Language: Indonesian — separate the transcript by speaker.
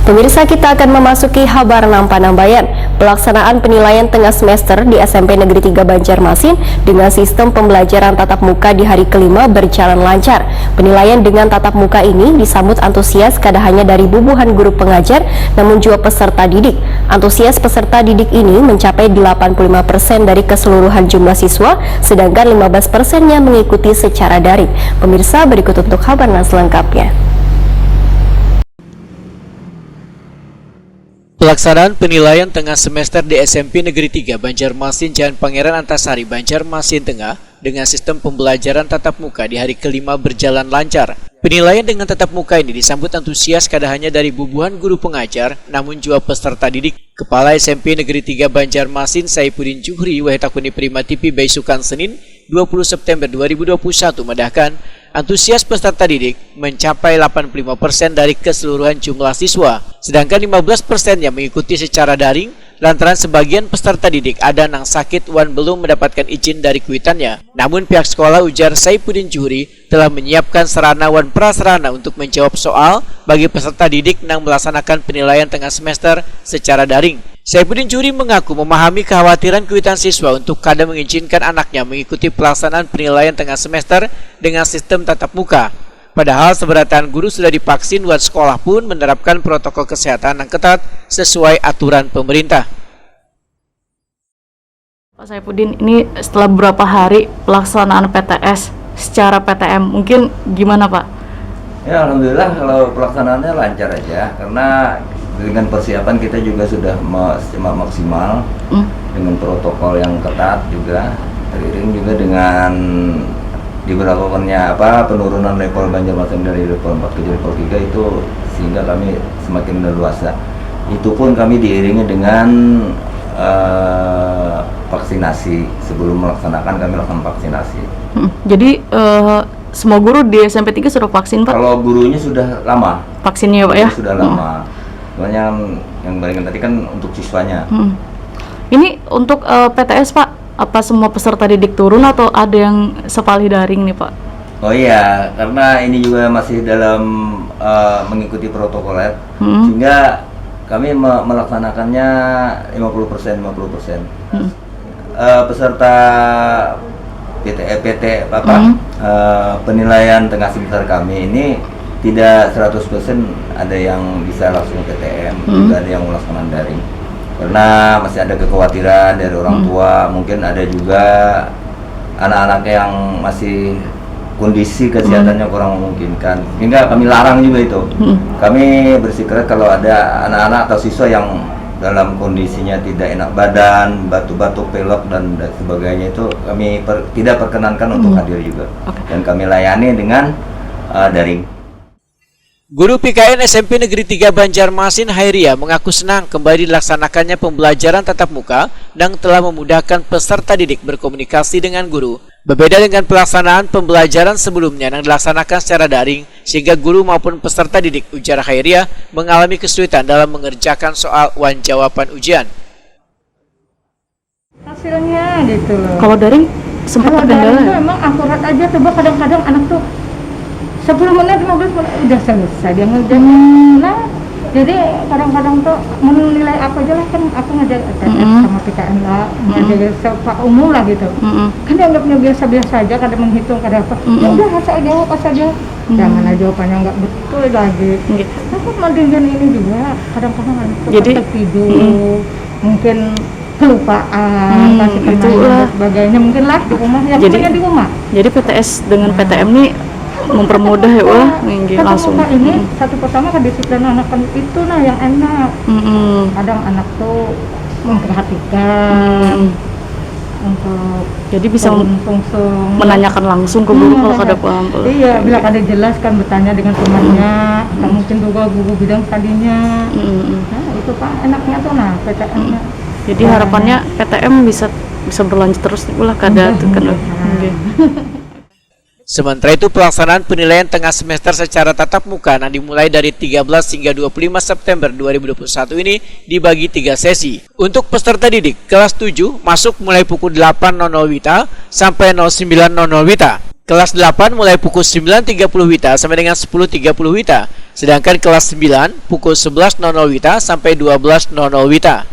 Speaker 1: Pemirsa, kita akan memasuki kabar Panambayan. Pelaksanaan penilaian tengah semester di SMP Negeri 3 Banjarmasin dengan sistem pembelajaran tatap muka di hari kelima berjalan lancar. Penilaian dengan tatap muka ini disambut antusias kada hanya dari bubuhan guru pengajar, namun juga peserta didik. Antusias peserta didik ini mencapai 85% dari keseluruhan jumlah siswa, sedangkan 15%-nya mengikuti secara daring. Pemirsa, berikut untuk kabar selengkapnya.
Speaker 2: Pelaksanaan penilaian tengah semester di SMP Negeri 3 Banjarmasin Jalan Pangeran Antasari, Banjarmasin Tengah dengan sistem pembelajaran tatap muka di hari kelima berjalan lancar. Penilaian dengan tatap muka ini disambut antusias kada hanya dari bubuhan guru pengajar, namun juga peserta didik. Kepala SMP Negeri 3 Banjarmasin Saipuddin Juhri Wahetakuni Prima TV Baisukan Senin 20 September 2021 medahkan antusias peserta didik mencapai 85% dari keseluruhan jumlah siswa, sedangkan 15%-nya mengikuti secara daring lantaran sebagian peserta didik ada yang sakit wan belum mendapatkan izin dari kuitannya. Namun pihak sekolah, ujar Saipuddin Juhri, telah menyiapkan sarana wan prasarana untuk menjawab soal bagi peserta didik yang melaksanakan penilaian tengah semester secara daring. Saipuddin Juhri mengaku memahami kekhawatiran kuitan siswa untuk kada mengizinkan anaknya mengikuti pelaksanaan penilaian tengah semester dengan sistem tatap muka. Padahal seberatan guru sudah divaksin, dan sekolah pun menerapkan protokol kesehatan yang ketat sesuai aturan pemerintah.
Speaker 3: Pak Saipuddin, ini setelah beberapa hari pelaksanaan PTS secara PTM, mungkin gimana Pak?
Speaker 4: Ya, alhamdulillah kalau pelaksanaannya lancar aja, karena dengan persiapan kita juga sudah maksimal dengan protokol yang ketat juga, teriring juga dengan diberlakukannya penurunan level Banjarmasin dari level 4 ke level 3 itu, sehingga kami semakin leluasa. Itu pun kami diiringi dengan vaksinasi. Sebelum melaksanakan kami lakukan vaksinasi.
Speaker 3: Jadi semua guru di SMP 3 sudah vaksin Pak?
Speaker 4: Kalau gurunya sudah lama
Speaker 3: vaksinnya Pak ya?
Speaker 4: Sudah lama. Soalnya yang barengan tadi kan untuk siswanya.
Speaker 3: Ini untuk PTS Pak, apa semua peserta didik turun atau ada yang sepalih daring nih Pak?
Speaker 4: Oh iya, karena ini juga masih dalam mengikuti protokoler, sehingga kami melaksanakannya 50%. Peserta penilaian tengah semester kami ini tidak 100% ada yang bisa langsung PTM, juga ada yang melaksanakan daring. Karena masih ada kekhawatiran dari orang tua, mungkin ada juga anak-anak yang masih kondisi kesehatannya kurang memungkinkan, sehingga kami larang juga itu. Kami bersikeras kalau ada anak-anak atau siswa yang dalam kondisinya tidak enak badan, batuk-batuk, pilek dan sebagainya, itu kami tidak perkenankan untuk hadir juga. Dan kami layani dengan daring.
Speaker 2: Guru PKN SMP Negeri 3 Banjarmasin Hairia mengaku senang kembali dilaksanakannya pembelajaran tatap muka dan telah memudahkan peserta didik berkomunikasi dengan guru. Berbeda dengan pelaksanaan pembelajaran sebelumnya yang dilaksanakan secara daring, sehingga guru maupun peserta didik, ujar Hairia, mengalami kesulitan dalam mengerjakan soal wan jawaban ujian.
Speaker 5: Hasilnya gitu.
Speaker 3: Kalau daring sempat terkendala?
Speaker 5: Itu emang akurat aja, coba kadang-kadang anak tuh 10 menit, 15 menit udah selesai dia ngerjain. Nah, jadi kadang-kadang tuh menilai apa aja lah, kan aku ngajar sama PKN lah, ngajar sepak umum lah gitu. Kan dianggapnya biasa-biasa aja, kadang menghitung, kadang apa. Ya udah asal jawab. Jangan aja jawabannya nggak betul lagi. Aku mandirian ini juga kadang-kadang anak tuh tertidur, mungkin kelupaan, kasih dan sebagainya, mungkin lah di rumah, ya pokoknya di rumah.
Speaker 3: Jadi PTS dengan PTM nih mempermudah ya langsung.
Speaker 5: Ini satu pertama kedisiplinan anak itu yang enak. Kadang anak tuh memperhatikan untuk
Speaker 3: jadi bisa menanyakan langsung ke guru kalau ada paham.
Speaker 5: Iya, bila ada jelas kan bertanya dengan temannya, atau mungkin juga guru bidang tadinya. Nah, itu Pak enaknya tuh PTM-nya.
Speaker 3: Jadi harapannya PTM bisa berlanjut terus ulah kada kan.
Speaker 2: Sementara itu, pelaksanaan penilaian tengah semester secara tatap muka yang dimulai dari 13 hingga 25 September 2021 ini dibagi 3 sesi. Untuk peserta didik, kelas 7 masuk mulai pukul 8.00 WITA sampai 09.00 WITA. Kelas 8 mulai pukul 9.30 WITA sampai dengan 10.30 WITA. Sedangkan kelas 9 pukul 11.00 WITA sampai 12.00 WITA.